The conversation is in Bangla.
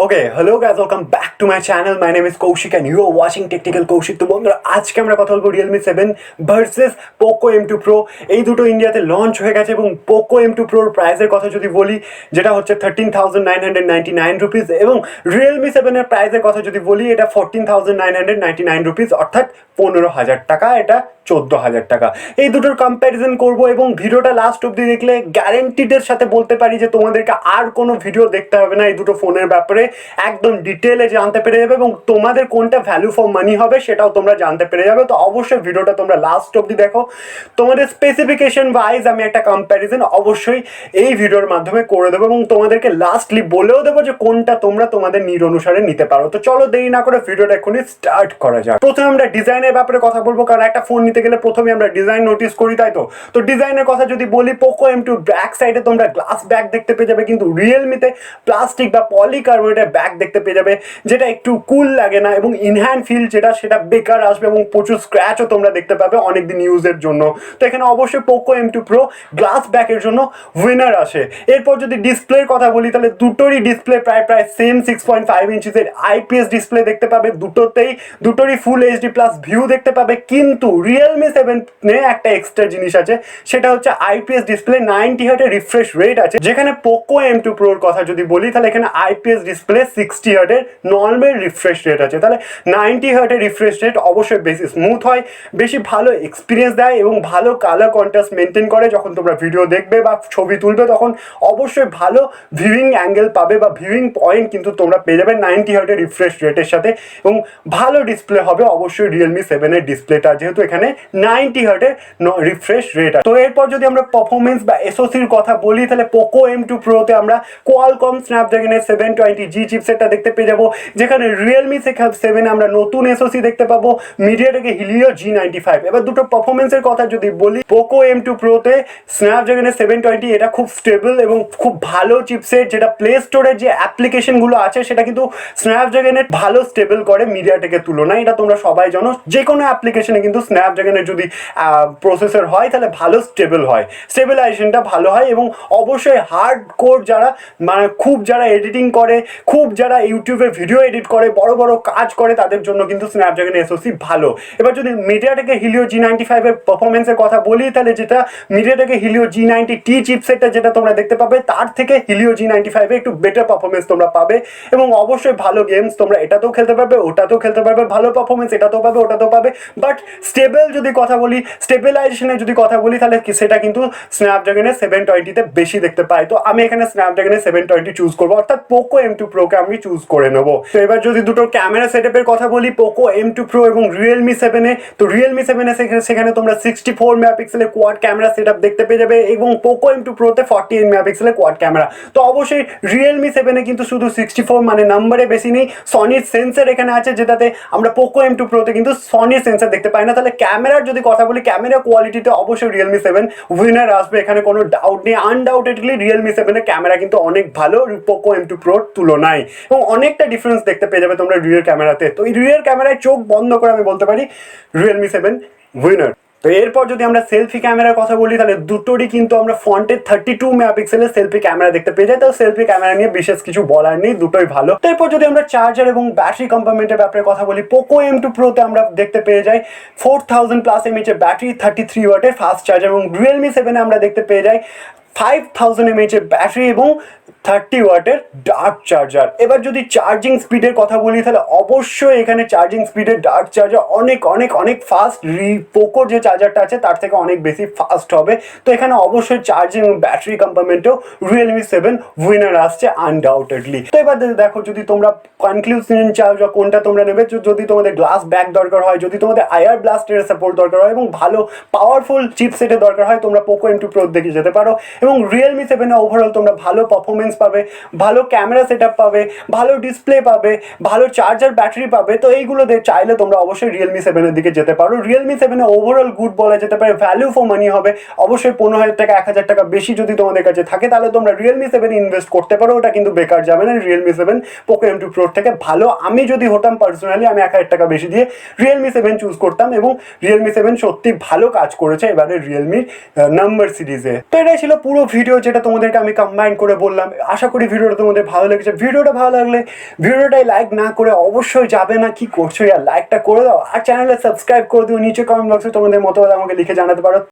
Okay, hello guys, welcome back to my channel. My name is Kaushik and you are watching Technical Kaushik. তো বন্ধুরা আজকে আমরা কথা বলবো Realme 7 versus Poco M2 Pro। এই দুটো ইন্ডিয়াতে লঞ্চ হয়ে গেছে এবং Poco M2 Pro এর প্রাইসের কথা যদি বলি যেটা হচ্ছে 13,999 রুপিস এবং Realme 7 এর প্রাইসের কথা যদি বলি এটা 14,999 রুপিস অর্থাৎ 15,000 টাকা, এটা 14,000 টাকা। এই দুটোর কম্প্যারিজন করব এবং ভিডিওটা লাস্ট অবধি দেখলে গ্যারেন্টিডের সাথে বলতে পারি যে তোমাদেরকে আর কোনো ভিডিও দেখতে হবে না। এই দুটো ফোনের ব্যাপারে একদম ডিটেলে জানতে পেরে যাবে এবং তোমাদের কোনটা ভ্যালু ফর মানি হবে সেটাও তোমরা জানতে পেরে যাবে। তো অবশ্যই ভিডিওটা তোমরা লাস্ট অবধি দেখো। তোমাদের স্পেসিফিকেশন ওয়াইজ আমি একটা কম্প্যারিজন অবশ্যই এই ভিডিওর মাধ্যমে করে দেবো এবং তোমাদেরকে লাস্টলি বলেও দেবো যে কোনটা তোমরা তোমাদের নিড অনুসারে নিতে পারো। তো চলো দেরি না করে ভিডিওটা এখনই স্টার্ট করা যাক। প্রথমে আমরা ডিজাইনের ব্যাপারে কথা বলবো, কারণ একটা ফোন নিতে গেলে প্রথমে আমরা ডিজাইন নোটিস করি, তাই তো। তো ডিজাইনের কথা যদি বলি, পোকো M2 ব্যাক সাইডে তোমরা গ্লাস ব্যাক দেখতে পেয়ে যাবে, কিন্তু রিয়েলমিতে প্লাস্টিক বা পলিকার্বনেটের ব্যাক দেখতে পেয়ে যাবে, যেটা একটু কুল লাগে না এবং ইনহ্যান্ড ফিল সেটা বেকার আসবে এবং প্রচুর স্ক্র্যাচও তোমরা দেখতে পাবে অনেকদিন ইউজের জন্য। তো এখানে অবশ্যই পোকো M2 Pro গ্লাস ব্যাকের জন্য উইনার আসে। এরপর যদি ডিসপ্লের কথা বলি তাহলে দুটোরই ডিসপ্লে প্রায় সেম 6.5 ইঞ্চিসের আইপিএস ডিসপ্লে দেখতে পাবে দুটোরই ফুল এইচডি প্লাস ভিউ দেখতে পাবে। কিন্তু রিয়েলমি 7 একটা এক্সট্রা জিনিস আছে, সেটা হচ্ছে আইপিএস ডিসপ্লে 90 হার্টের রিফ্রেশ রেট আছে, যেখানে পোকো M2 Pro এর কথা যদি বলি তাহলে এখানে আইপিএস ডিসপ্লে 60 হার্টের নর্মাল রিফ্রেশ রেট আছে। তাহলে 90 হার্টের রিফ্রেশ রেট অবশ্যই বেশি স্মুথ হয়, বেশি ভালো এক্সপিরিয়েন্স দেয় এবং ভালো কালার কন্ট্রাস্ট মেনটেন করে। যখন তোমরা ভিডিও দেখবে বা ছবি তুলবে তখন অবশ্যই ভালো ভিউইং অ্যাঙ্গেল পাবে বা ভিউইং পয়েন্ট কিন্তু তোমরা পেয়ে যাবে 90 হার্টের রিফ্রেশ রেটের সাথে এবং ভালো ডিসপ্লে হবে অবশ্যই রিয়েলমি 7 এর ডিসপ্লেটা, যেহেতু এখানে 90 হার্টের রিফ্রেশ রেট আছে। তো এরপর যদি আমরা পারফরমেন্স বা এসওসির কথা বলি তাহলে পোকো M2 Proতে আমরা কোয়ালকম স্ন্যাপড্রাগনের 720G চিপসেটটা দেখতে পেয়ে যাবো, যেখানে রিয়েলমি 7 আমরা নতুন এসওসি দেখতে পাবো মিডিয়াটেকের হিলিও G95। এবার দুটো পারফরমেন্সের কথা যদি বলি, পোকো M2 Proতে স্ন্যাপড্রাগনের 720 এটা খুব স্টেবল এবং খুব ভালো চিপসেট, যেটা প্লে স্টোরের যে অ্যাপ্লিকেশনগুলো আছে সেটা কিন্তু স্ন্যাপড্রাগনের ভালো স্টেবল করে মিডিয়াটেকের তুলনায়। এটা তোমরা সবাই জানো, যে কোনো অ্যাপ্লিকেশনে কিন্তু স্ন্যাপড্রাগনের যদি প্রসেসর হয় তাহলে ভালো স্টেবল হয়, স্টেবিলাইজেশনটা ভালো হয় এবং অবশ্যই হার্ড কোর যারা যারা এডিটিং করে, যারা ইউটিউবে ভিডিও এডিট করে, বড় বড় কাজ করে, তাদের জন্য কিন্তু স্ন্যাপড্রাগন এসওসি ভালো। এবার যদি মিডিয়াটেকের হিলিও G95 এর পারফরমেন্সের কথা বলি তাহলে যেটা মিডিয়াটেকের হিলিও G90T চিপসেটটা যেটা তোমরা দেখতে পাবে, তার থেকে হিলিও G95 এ একটু বেটার পারফরমেন্স তোমরা পাবে এবং অবশ্যই ভালো গেমস তোমরা এটাতেও খেলতে পারবে, ওটাতেও খেলতে পারবে, ভালো পারফরমেন্স এটাতেও পাবে ওটাতেও পাবে। বাট স্টেবল যদি কথা বলি, স্টেবিলাইজেশনের যদি কথা বলি তাহলে সেটা কিন্তু স্ন্যাপড্রাগনের 720তে বেশি দেখতে পাই। তো আমি এখানে স্ন্যাপড্রাগনের 720 চুজ করবো, অর্থাৎ পোকো M2 Proকে আমি চুজ করে নেবো। তো এবার যদি দুটো ক্যামেরা সেটআপের কথা বলি, পোকো M2 Pro এবং রিয়েলমি 7 তো রিয়েলমি 7 সেখানে তোমরা 64 মেগাপিক্সেলের কোয়াড ক্যামেরা সেটআপ দেখতে পেয়ে যাবে এবং পোকো M2 Proতে 48 মেগাপিক্সেলের কোয়াড ক্যামেরা। তো অবশ্যই রিয়েলমি 7 কিন্তু শুধু 64 মানে নাম্বারে বেশি নেই, সনির সেন্সর এখানে আছে, যেটাতে আমরা পোকো M2 Proতে কিন্তু সনির সেন্সর দেখতে পাই না। তাহলে ক্যামেরার যদি কথা বলি, ক্যামেরা কোয়ালিটিতে অবশ্যই রিয়েলমি 7 উইনার আসবে, এখানে কোনো ডাউট নেই। আনডাউটেডলি রিয়েলমি 7 এর ক্যামেরা কিন্তু অনেক ভালো পোকো M2 Proর তুলনায় এবং অনেকটা ডিফারেন্স দেখতে পেয়ে যাবে তোমরা রিয়ার ক্যামেরাতে। তো এই রিয়ার ক্যামেরায় চোখ বন্ধ করে আমি বলতে পারি রিয়েলমি 7 উইনার। তো এরপর যদি আমরা সেলফি ক্যামেরার কথা বলি তাহলে দুটোরই কিন্তু আমরা ফ্রন্টের 32 মেগাপিক্সেলের সেলফি ক্যামেরা দেখতে পেয়ে যাই। তো সেলফি ক্যামেরা নিয়ে বিশেষ কিছু বলার নেই, দুটোই ভালো। তো এরপর যদি আমরা চার্জার এবং ব্যাটারি কম্পার্টমেন্টের ব্যাপারে কথা বলি, পোকো M2 Proতে আমরা দেখতে পেয়ে যাই 4000 প্লাস এমএইচ এর ব্যাটারি, 33 ওয়াটের ফাস্ট চার্জার এবং রিয়েলমি 7 আমরা দেখতে পেয়ে যাই 5000 mAh এর ব্যাটারি এবং 30 ওয়াটের ডার্ক চার্জার। এবার যদি চার্জিং স্পিডের কথা বলি তাহলে অবশ্যই এখানে চার্জিং স্পিডের ডার্ক চার্জার অনেক অনেক অনেক ফাস্ট, পোকোর যে চার্জারটা আছে তার থেকে অনেক বেশি ফাস্ট হবে। তো এখানে অবশ্যই চার্জিং এবং ব্যাটারি কম্পার্টমেন্টেও রিয়েলমি 7 উইনার আসছে আনডাউটেডলি। তো এবার দেখো, যদি তোমরা কনক্লুশন চাও যে কোনটা তোমরা নেবে, যদি তোমাদের গ্লাস ব্যাক দরকার হয়, যদি তোমাদের আয়ার ব্লাস্টের সাপোর্ট দরকার হয় এবং ভালো পাওয়ারফুল চিপসেটের দরকার হয়, তোমরা পোকো M2 Pro দেখে যেতে পারো এবং রিয়েলমি 7 ওভারঅল তোমরা ভালো পারফরমেন্স পাবে, ভালো ক্যামেরা সেটআপ পাবে, ভালো ডিসপ্লে পাবে, ভালো চার্জার ব্যাটারি পাবে। তো এইগুলো চাইলে তোমরা অবশ্যই রিয়েলমি 7 এর দিকে যেতে পারো। রিয়েলমি 7 ওভারঅল গুড বলা যেতে পারে, ভ্যালু ফর মানি হবে। অবশ্যই 15,000 টাকা 1,000 টাকা বেশি যদি তোমাদের কাছে থাকে তাহলে তোমরা রিয়েলমি 7 ইনভেস্ট করতে পারো, ওটা কিন্তু বেকার যাবে না। রিয়েলমি 7 পোকো M2 Pro থেকে ভালো। আমি যদি হতাম পার্সোনালি আমি 1,000 টাকা বেশি দিয়ে রিয়েলমি 7 চুজ করতাম এবং রিয়েলমি 7 সত্যি ভালো কাজ করেছে এবারে রিয়েলমির নাম্বার সিরিজে। তো এটাই ছিল পুরো ভিডিও যেটা তোমাদেরকে আমি কম্বাইন করে বললাম। আশা করি ভিডিওটা তোমাদের ভালো লেগেছে। ভিডিওটা ভালো লাগলে ভিডিওটাই লাইক না করে অবশ্যই যাবে না, কি করছো ইয়ার, লাইকটা করে দাও আর চ্যানেলে সাবস্ক্রাইব করে দিও। নিচে কমেন্ট বক্সে তোমাদের মতামত আমাকে লিখে জানাতে পারো।